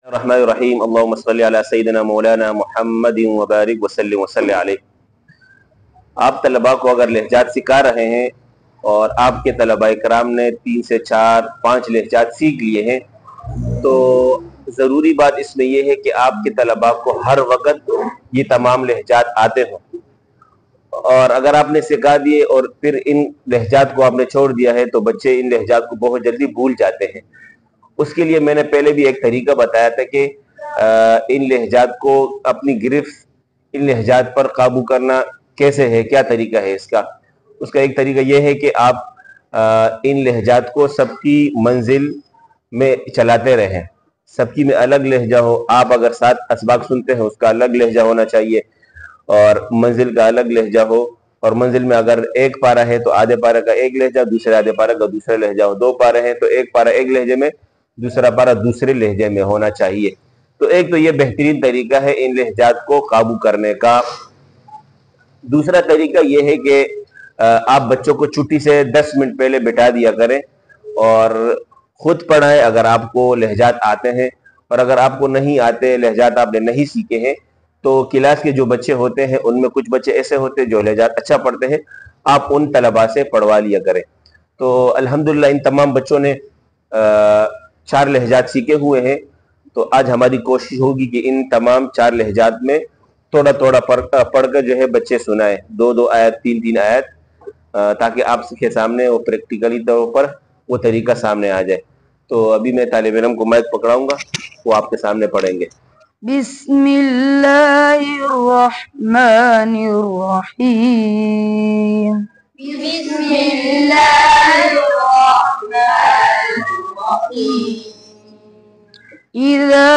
रहमानिर्रहीम अल्लाहुम्मा सल्लि अला सय्यिदिना मौलाना मुहम्मदिन व बारिक वसल्लिम वसल्लि अलैहि। आप तलबा को अगर लहजात सिखा रहे हैं और आपके तलबा इकराम ने 3 से 4 5 लहजात सीख लिए हैं, तो ज़रूरी बात इसमें यह है कि आपके तलबा को हर वक्त ये तमाम लहजात आते हों। और अगर आपने सिखा दिए और फिर इन लहजात को आपने छोड़ दिया है तो बच्चे इन लहजात को बहुत जल्दी भूल जाते हैं। उसके लिए मैंने पहले भी एक तरीका बताया था कि इन लहजात को अपनी गिरफ्त इन लहजात पर काबू करना कैसे है, क्या तरीका है इसका। उसका एक तरीका यह है कि आप इन लहजात को सबकी मंजिल में चलाते रहें। सबकी में अलग लहजा हो। आप अगर 7 असबाक सुनते हैं उसका अलग लहजा होना चाहिए और मंजिल का अलग लहजा हो। और मंजिल में अगर एक पारा है तो आधे पारा का एक लहजा, दूसरे आधे पारा का दूसरा लहजा हो। 2 पारे हैं तो एक पारा एक लहजे में, दूसरा पारा दूसरे लहजे में होना चाहिए। तो एक तो ये बेहतरीन तरीका है इन लहजात को काबू करने का। दूसरा तरीका यह है कि आप बच्चों को छुट्टी से 10 मिनट पहले बिठा दिया करें और खुद पढ़ाएं अगर आपको लहजात आते हैं। और अगर आपको नहीं आते, लहजात आपने नहीं सीखे हैं, तो क्लास के जो बच्चे होते हैं उनमें कुछ बच्चे ऐसे होते हैं जो लहजात अच्छा पढ़ते हैं, आप उन तलबा से पढ़वा लिया करें। तो अल्हम्दुलिल्लाह इन तमाम बच्चों ने 4 लहजात सीखे हुए हैं। तो आज हमारी कोशिश होगी कि इन तमाम 4 लहजात में थोड़ा थोड़ा पढ़कर जो है बच्चे सुनाएं, 2-2 आयत 3-3 आयत, ताकि आपके सामने वो प्रैक्टिकली तौर पर वो तरीका सामने आ जाए। तो अभी मैं तालिब इल्म को माइक पकड़ाऊंगा, वो आपके सामने पढ़ेंगे। बिस्मिल्लाहिर्रहमानिर्रहीम। बिस्मिल्लाहिर्रहमानिर्रहीम। इज़ा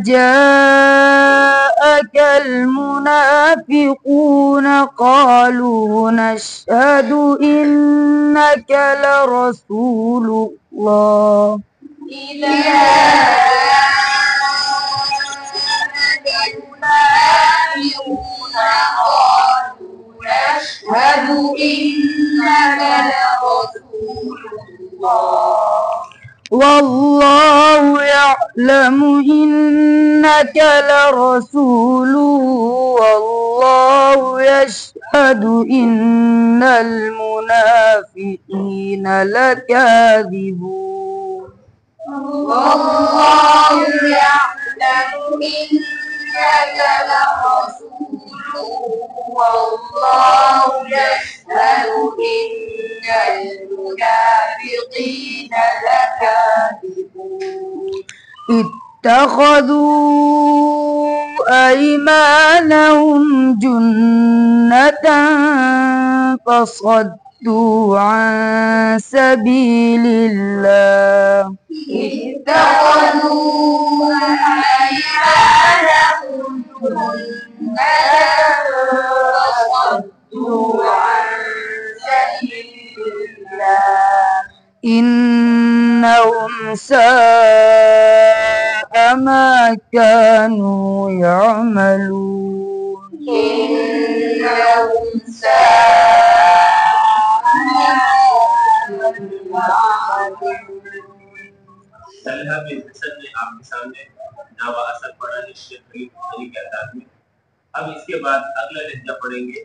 जाअकल मुनाफिकून क़ालू नशहदु इन्नका लरसूलुल्लाह। इज़ा जाअकल मुनाफिकून क़ालू नशहदु इन्नका लरसूलुल्लाह वल्लाहु यअलमु इन्नका लरसूलुहु वल्लाहु यशहदु इन्नल मुनाफिकीन लकाज़िबून। वल्लाहु यअलमु इन्नका लरसूलुहु वल्लाहु यशहदु इन्नल मुनाफिकीन लकाज़िबून। इत्तखذوا أيمانهم جنة فصدوا عن سبيل الله. اتخذوا أيمانهم جنة فصدوا عن سبيل الله إنهم ساء ما كانوا يعملون. إنهم ساء ما كانوا يعملون। सलहा बिन हसन ने आपके सामने नावा असर पढ़ा है शेख खलील बुखारी के अंदाज में। अब इसके बाद अगला लहजा पढ़ेंगे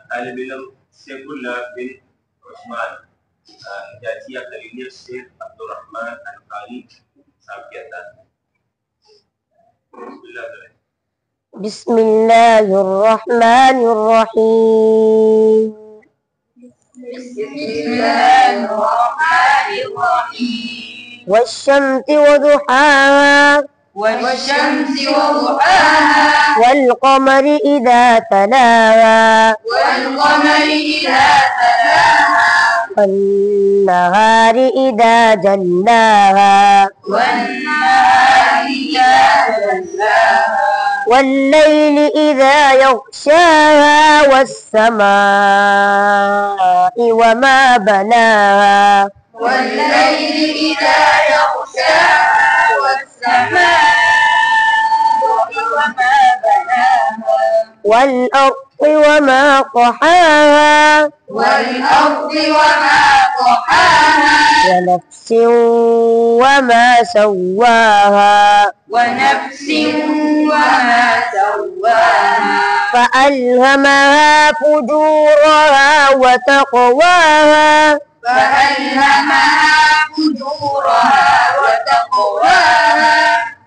तालिब इल्म शेखुल्लाह बिन उस्मान जाजिया खलीलिया शेख अब्दुर्रहमान अल-कारी साहब के अंदाज में। बिस्मिल्लाहिर्रहमानिर्रहीम। बिस्मिल्लाहिर्रहमानिर्रहीम। वश्शम्सि वदुहाहा والشمس وضحاها والقمر إذا تلاها والقمر إذا تلاها والنهار إذا جلاها والنهار إذا جلاها والليل إذا يغشاها والسماء وما بناها والليل إذا يغشاها والسماء وما بناها والأرض وما طحاها والأرض وما طحاها ونفس وما سواها ونفس وما سواها فألهمها فجورها وتقواها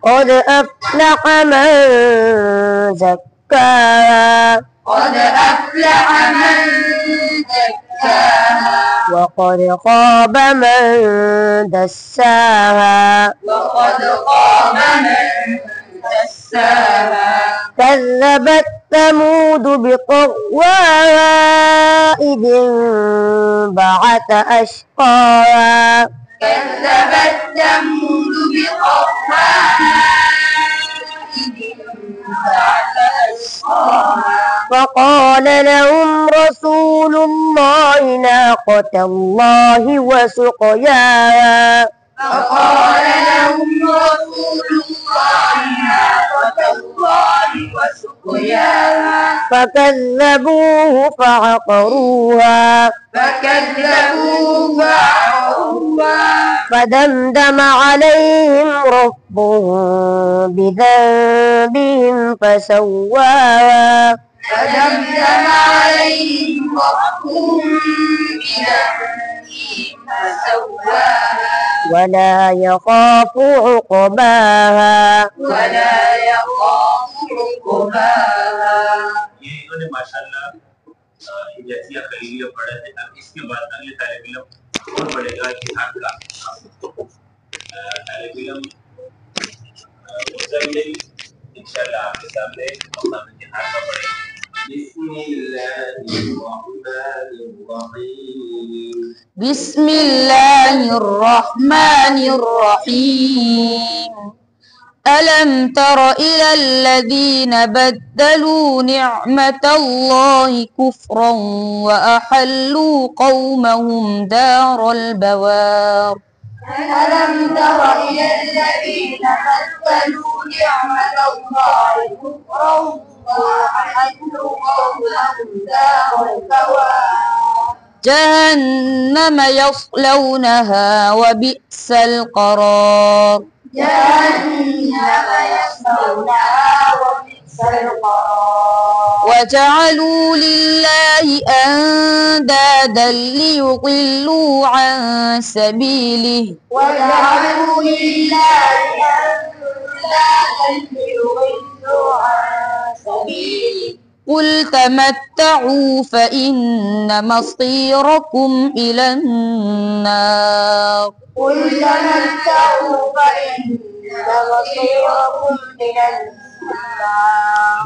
قد أفلح من زكاها وقد خاب من دساها كذبت ثمود بطغواها إذ انبعث أشقاها فقال لهم رسول الله ناقة الله وسقياها فكذبوه فعقروها فدمدم عليهم ربهم بذنبهم فسواها ولا يخاف عقباها ये इन्होंने माशाल्लाह जैसी खलीलिया पढ़ा है। अब इसके बाद अगले तालिब इल्म और पढ़ेगा जिहाद का तालिब इल्म मुज़म्मिल इंशाल्लाह आपके सामने मकाम जिहाद का पढ़ेगा। بسم الله الرحمن الرحيم ألم تر إلى الذين بدلوا نعمة الله كفرا وأحلوا قومهم دار البوار ألم تر إلى الذين بدلوا نعمة الله كفرا وأحلوا قومهم دار البوار جهنم يصلونها وبئس القرار وجعلوا لله أندادا ليضلوا عن سبيله قل تمتعوا فإن مصيركم إلى النار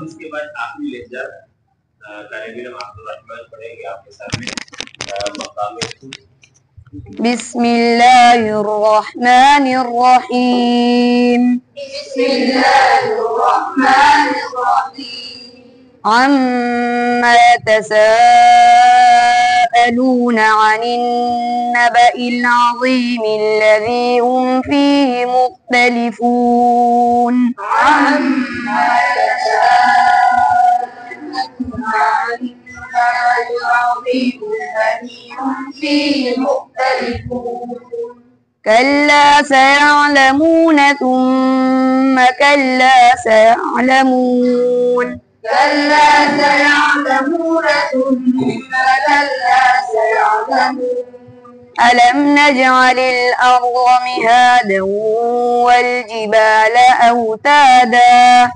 उसके बाद आखिरी लेक्चर तालिब इल्म अब्दुल रहमान पढ़ेंगे आपके सामने मकाम بسم الله الرحمن الرحيم عما يتساءلون عن النبأ العظيم الذي هم فيه مختلفون كلا سيعلمون ثم كلا سيعلمون ألم نجعل الأرض مهادا والجبال أوتادا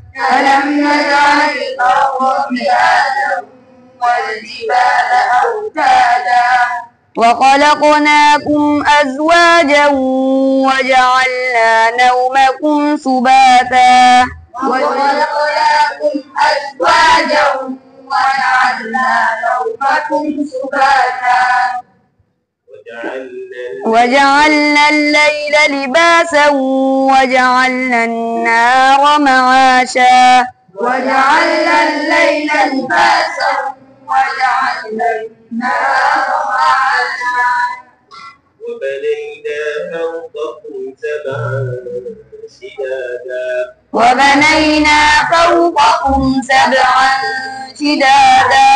وخلقناكم أزواجا وجعلنا نومكم سباتا وجعلنا الليل لباسا وجعلنا النهار معاشا وبنينا فوقكم سبعا شدادا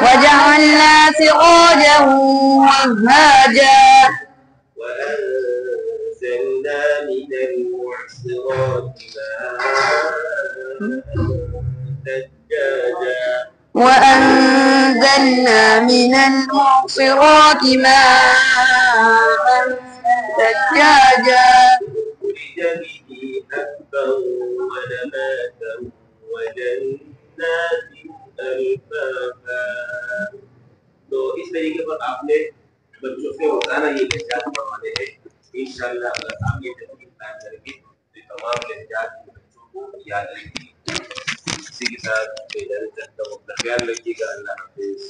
وجعلنا سراجا وهاجا من المعصرات ثجاجا وأنزلنا من المعصرات ماء ثجاجا أخرج به حبا ونباتا وجنات ألفافا. तो इस तरीके पर आपने बच्चों से रोजाना ये लहजात पढ़वाने हैं। इंशाअल्लाह अगर आप ये तकनीक प्लान करेंगे तो तमाम लहजात बच्चों को याद रहेगी। इसी के साथ इजाजत चाहता हूँ। अपना ख्याल रखिएगा। अल्लाह हाफिज।